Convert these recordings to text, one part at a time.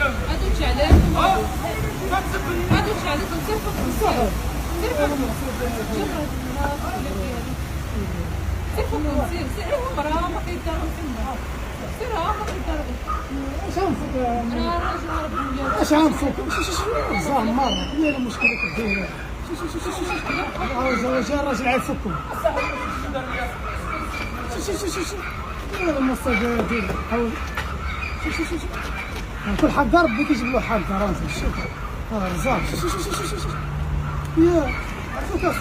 هادو عليكم هادو عليكم سير فوق سير سير هما راه ما كيداروا تما سير ها ما كيداروا اش غنفوت انا راجل ربي اش غنفوت زهمر هي المشكله كدير جا الراجل غيفكم شي هذا المصطفى ديالو حاول شي كل حق ربي كيجيب له حق راه شوف رزاق يا عرفوك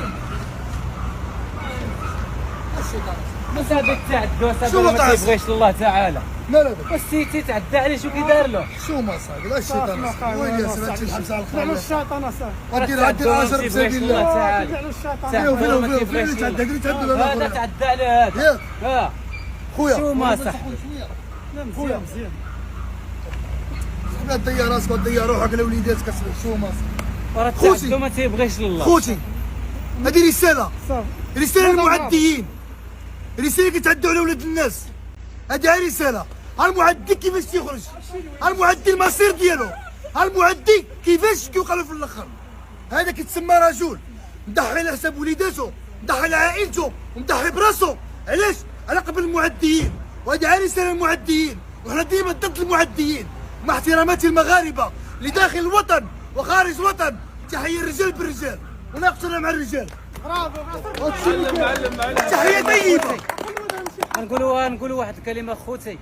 بس هذاك تعدى صاحبي ما كيبغيش الله تعالى. لا لا والسيتي تعدى عليه شو كيدار له؟ شو ما صاحبي لا الشيطان وين يا سيدي الحبس على على الخالق الشيطان اصاحبي ودير 10 في سبيل الله تعالى على الشيطان فين تعدى هذا تعدى على هذا. ياك ها خويا شو ما صح مزيان مزيان لا تضيع راسك وتضيع روحك لوليداتك شو ما راه تعدى ما تيبغيش الله. خوتي هذه رساله صافي رساله للمعديين رساله كيتعدوا على ولاد الناس هذه رساله المعدي كيفاش تيخرج المعدي المصير ديالو المعدي كيفاش كيوقع له في الاخر هذا كيتسمى رجل مضحي على حساب وليداتو مضحي على عائلته ومضحي براسو علاش على قبل المعديين وهذه رساله للمعديين وحنا ديما ضد المعديين مع احتراماتي المغاربه لداخل الوطن وخارج الوطن تحيه الرجال بالرجال وناقشنا مع الرجال تحيه طيبه نقولوا واحد الكلمه خوتي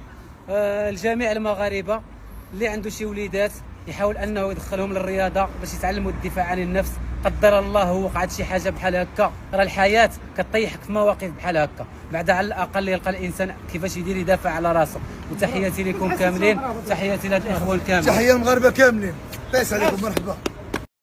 الجميع المغاربه اللي عنده شي وليدات يحاول انه يدخلهم للرياضه باش يتعلموا الدفاع عن النفس. قدر الله وقعت شي حاجه بحال هكا راه الحياه كطيحك في مواقف بحال هكا بعد على الاقل يلقى الانسان كيفاش يدير يدافع على راسه. وتحياتي لكم كاملين تحياتي لهاد الاخوان كاملين تحيه المغاربه كاملين. الله عليكم مرحبا.